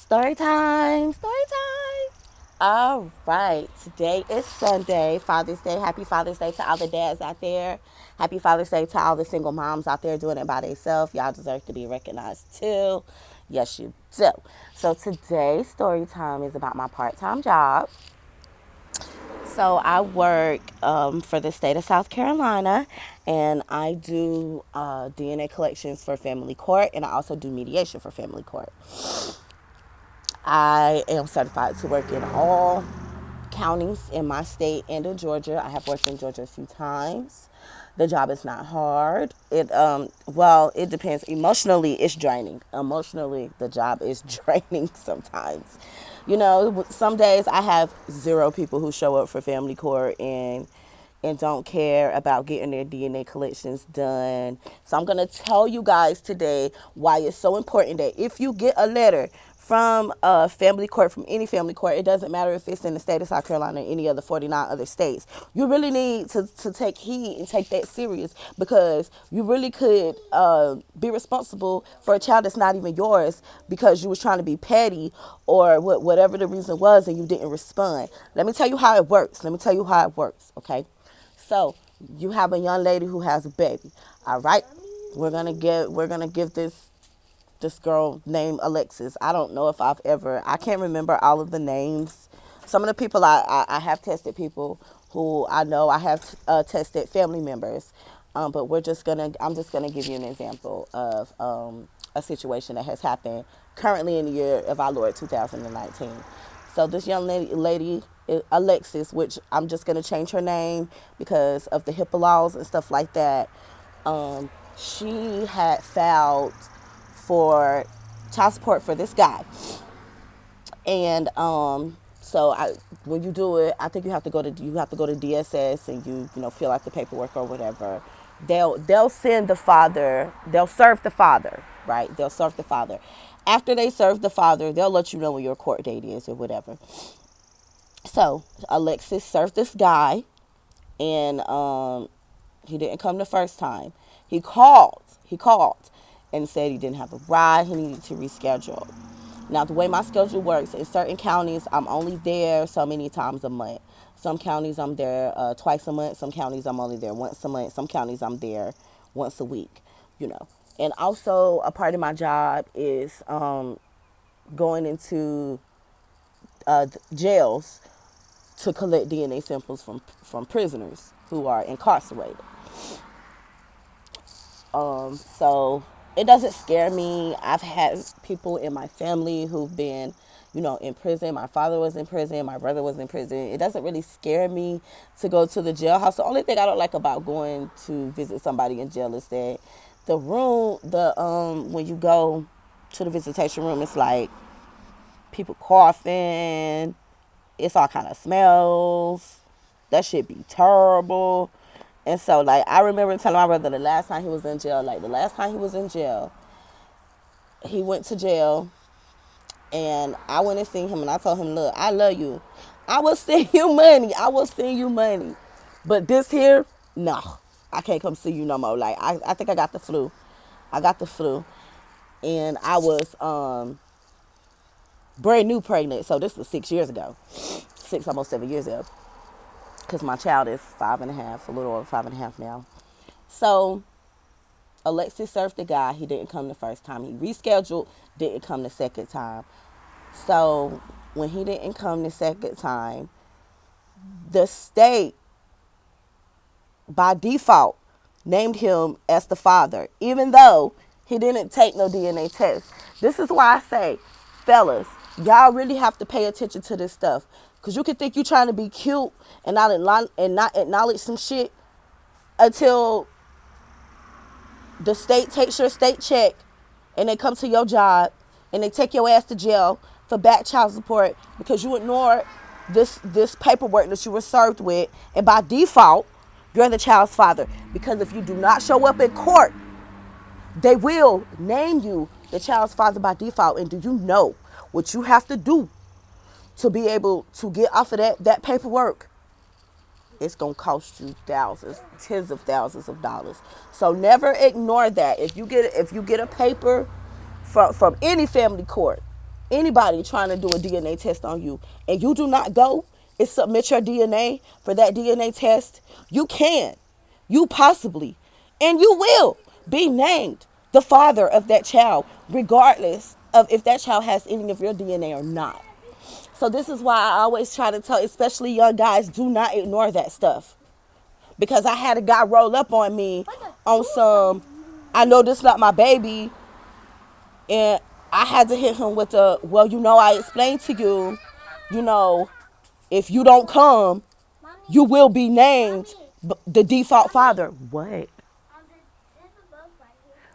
Story time, story time. All right, today is Sunday, Father's Day. Happy Father's Day to all the dads out there. Happy Father's Day to all the single moms out there doing it by themselves. Y'all deserve to be recognized too. Yes, you do. So today's story time is about my part-time job. So I work for the state of South Carolina, and I do DNA collections for family court, and I also do mediation for family court. I am certified to work in all counties in my state and in Georgia. I have worked in Georgia a few times. The job is not hard. It depends. Emotionally, it's draining. Emotionally, the job is draining sometimes. You know, some days I have zero people who show up for family court and don't care about getting their DNA collections done. So I'm going to tell you guys today why it's so important that if you get a letter from a family court, from any family court, it doesn't matter if it's in the state of South Carolina or any other 49 other states, you really need to take heed and take that serious, because you really could be responsible for a child that's not even yours because you was trying to be petty or whatever the reason was and you didn't respond. Let me tell you how it works. Okay? So you have a young lady who has a baby. All right, we're gonna give this girl named Alexis. I don't know if I can't remember all of the names. Some of the people I have tested people who I know. I have tested family members, but I'm just gonna give you an example of a situation that has happened currently in the year of our Lord 2019. So this young lady, Alexis, which I'm just gonna change her name because of the HIPAA laws and stuff like that. She had filed for child support for this guy, and when you do it, I think you have to go to DSS, and you fill out the paperwork or whatever. They'll send the father. They'll serve the father, right? They'll serve the father. After they serve the father, they'll let you know when your court date is or whatever. So Alexis served this guy, and he didn't come the first time. He called. He called and said he didn't have a ride. He needed to reschedule. Now, the way my schedule works, in certain counties, I'm only there so many times a month. Some counties I'm there twice a month. Some counties I'm only there once a month. Some counties I'm there once a week, you know. And also, a part of my job is going into jails to collect DNA samples from prisoners who are incarcerated. So it doesn't scare me. I've had people in my family who've been, in prison. My father was in prison. My brother was in prison. It doesn't really scare me to go to the jailhouse. The only thing I don't like about going to visit somebody in jail is that when you go to the visitation room, it's like people coughing. It's all kind of smells. That shit be terrible. And so, like, I remember telling my brother the last time he was in jail, he went to jail, and I went and seen him, and I told him, look, I love you. I will send you money. But this here, no, I can't come see you no more. Like, I think I got the flu. And I was brand new pregnant. So this was 6 years ago. Almost 7 years ago. Because my child is 5.5, a little over 5.5 now. So Alexis served the guy. He didn't come the first time. He rescheduled, didn't come the second time. So when he didn't come the second time, the state, by default, named him as the father, even though he didn't take no DNA test. This is why I say, fellas, y'all really have to pay attention to this stuff. Because you can think you're trying to be cute and not acknowledge some shit until the state takes your state check and they come to your job and they take your ass to jail for back child support because you ignored this paperwork that you were served with, and by default you're the child's father. Because if you do not show up in court, they will name you the child's father by default. And do you know what you have to do to be able to get off of that paperwork? It's going to cost you thousands, tens of thousands of dollars. So never ignore that. If you get a paper from any family court, Anybody trying to do a DNA test on you and you do not go and submit your DNA for that DNA test, you can, you possibly, and you will be named the father of that child, regardless of if that child has any of your DNA or not. So this is why I always try to tell, especially young guys, do not ignore that stuff. Because I had a guy roll up on me on some, I know this not my baby, and I had to hit him with a, well, I explained to you, you know, if you don't come, you will be named the default father. What?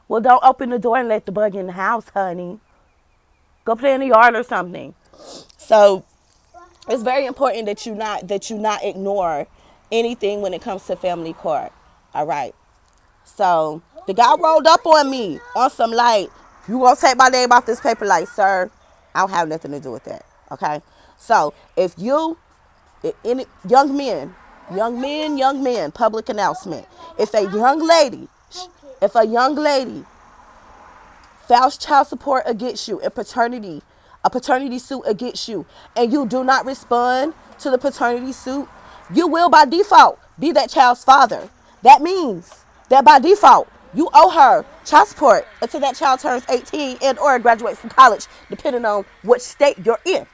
Well, don't open the door and let the bug in the house, honey. Go play in the yard or something. So it's very important that you not ignore anything when it comes to family court. All right. So the guy rolled up on me on some like, you gonna take my name off this paper? Like, sir, I don't have nothing to do with that. Okay. So if you, any young men, public announcement. If a young lady files child support against you and a paternity suit against you, and you do not respond to the paternity suit, you will by default be that child's father. That means that by default, you owe her child support until that child turns 18 and or graduates from college, depending on which state you're in.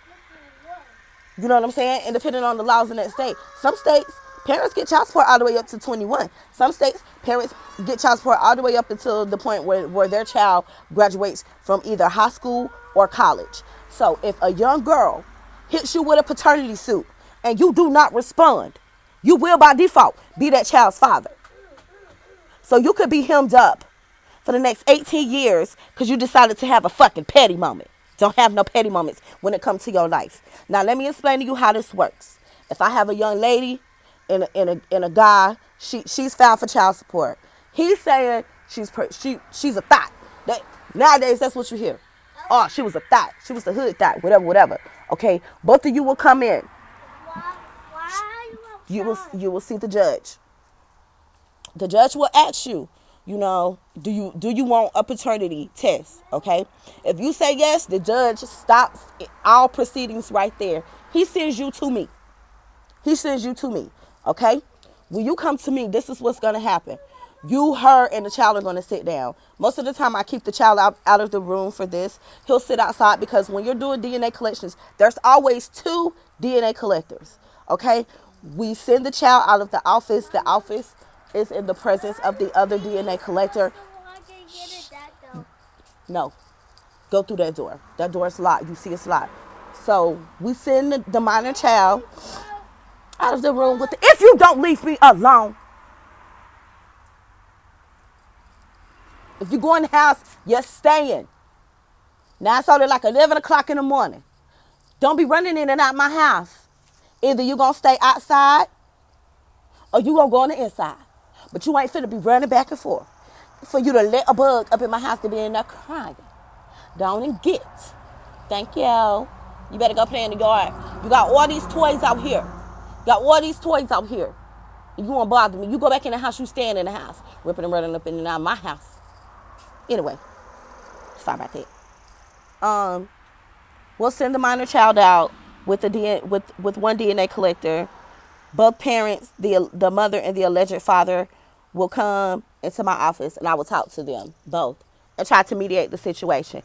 You know what I'm saying? And depending on the laws in that state. Some states, parents get child support all the way up to 21. Some states, parents get child support all the way up until the point where their child graduates from either high school or college. So if a young girl hits you with a paternity suit and you do not respond, you will by default be that child's father. So you could be hemmed up for the next 18 years because you decided to have a fucking petty moment. Don't have no petty moments when it comes to your life. Now, let me explain to you how this works. If I have a young lady and a guy, she's filed for child support. He's saying she's a thot. Nowadays, that's what you hear. Oh, she was a thot. She was a hood thot. Whatever. Okay, both of you will come in. You will see the judge. The judge will ask you, do you want a paternity test? Okay. If you say yes, the judge stops all proceedings right there. He sends you to me. Okay. When you come to me, this is what's going to happen. You, her, and the child are going to sit down. Most of the time, I keep the child out of the room for this. He'll sit outside because when you're doing DNA collections, there's always 2 DNA collectors. Okay. We send the child out of the office. The office is in the presence of the other DNA collector. No, go through that door. That door is locked. You see it's locked. So we send the minor child out of the room with if you don't leave me alone. If you go in the house, you're staying. Now it's only like 11 o'clock in the morning. Don't be running in and out my house. Either you're going to stay outside or you going to go on the inside. But you ain't finna be running back and forth for you to let a bug up in my house to be in there crying. Don't and get. Thank you. You better go play in the yard. You got all these toys out here. You won't bother me. You go back in the house, you stand in the house. Ripping and running up in and out of my house. Anyway, sorry about that. We'll send the minor child out with one DNA collector. Both parents, the mother and the alleged father, will come into my office and I will talk to them both and try to mediate the situation.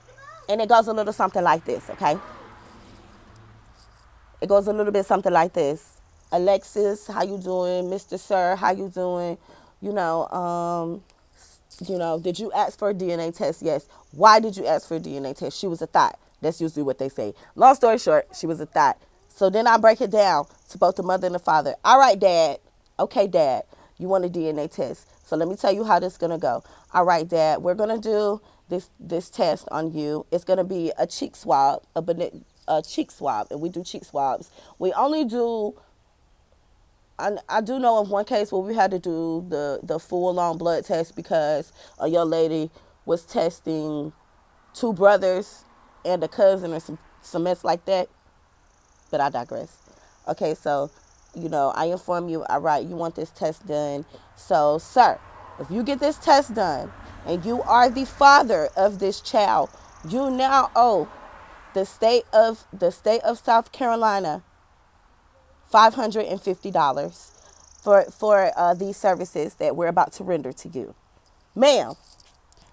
And it goes a little something like this, okay? It goes a little bit something like this. Alexis, how you doing? Mr. Sir, how you doing? Did you ask for a DNA test? Yes. Why did you ask for a DNA test? She was a thot. That's usually what they say. Long story short, she was a thot. So then I break it down to both the mother and the father. All right, Dad. Okay, Dad. You want a DNA test. So let me tell you how this is going to go. All right, Dad. We're going to do this test on you. It's going to be a cheek swab, a cheek swab. And we do cheek swabs. We only do, I do know of one case where we had to do the full-on blood test because a young lady was testing 2 brothers and a cousin or some mess like that. But I digress. Okay, so, I inform you, all right, you want this test done. So, sir, if you get this test done and you are the father of this child, you now owe The state of South Carolina, $550 for these services that we're about to render to you, ma'am.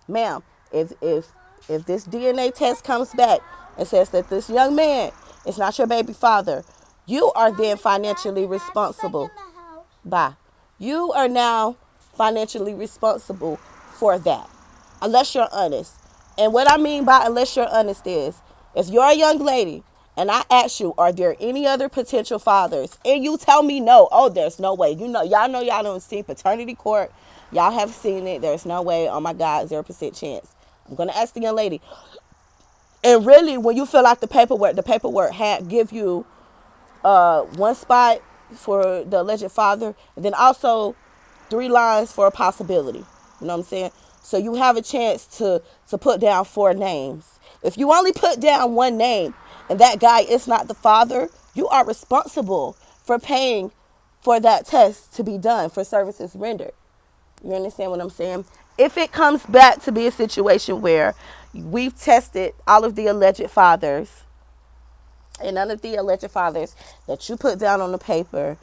Ma'am, if this DNA test comes back and says that this young man is not your baby father, you are then financially responsible. Bye. You are now financially responsible for that, unless you're honest. And what I mean by unless you're honest is, if you're a young lady and I ask you, are there any other potential fathers? And you tell me no. Oh, there's no way. Know y'all don't see Paternity Court. Y'all have seen it. There's no way. Oh my God, 0% chance. I'm gonna ask the young lady. And really, when you fill out the paperwork had give you one spot for the alleged father, and then also 3 lines for a possibility. You know what I'm saying? So you have a chance to put down 4 names. If you only put down one name and that guy is not the father, you are responsible for paying for that test to be done for services rendered. You understand what I'm saying? If it comes back to be a situation where we've tested all of the alleged fathers, and none of the alleged fathers that you put down on the paper,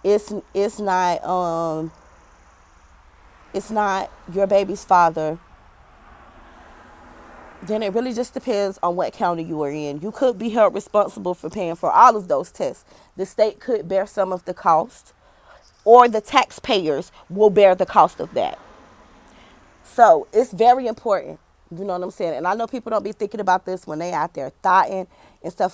it's not your baby's father, then it really just depends on what county you are in. You could be held responsible for paying for all of those tests. The state could bear some of the cost, or the taxpayers will bear the cost of that. So it's very important. You know what I'm saying? And I know people don't be thinking about this when they out there thotting and stuff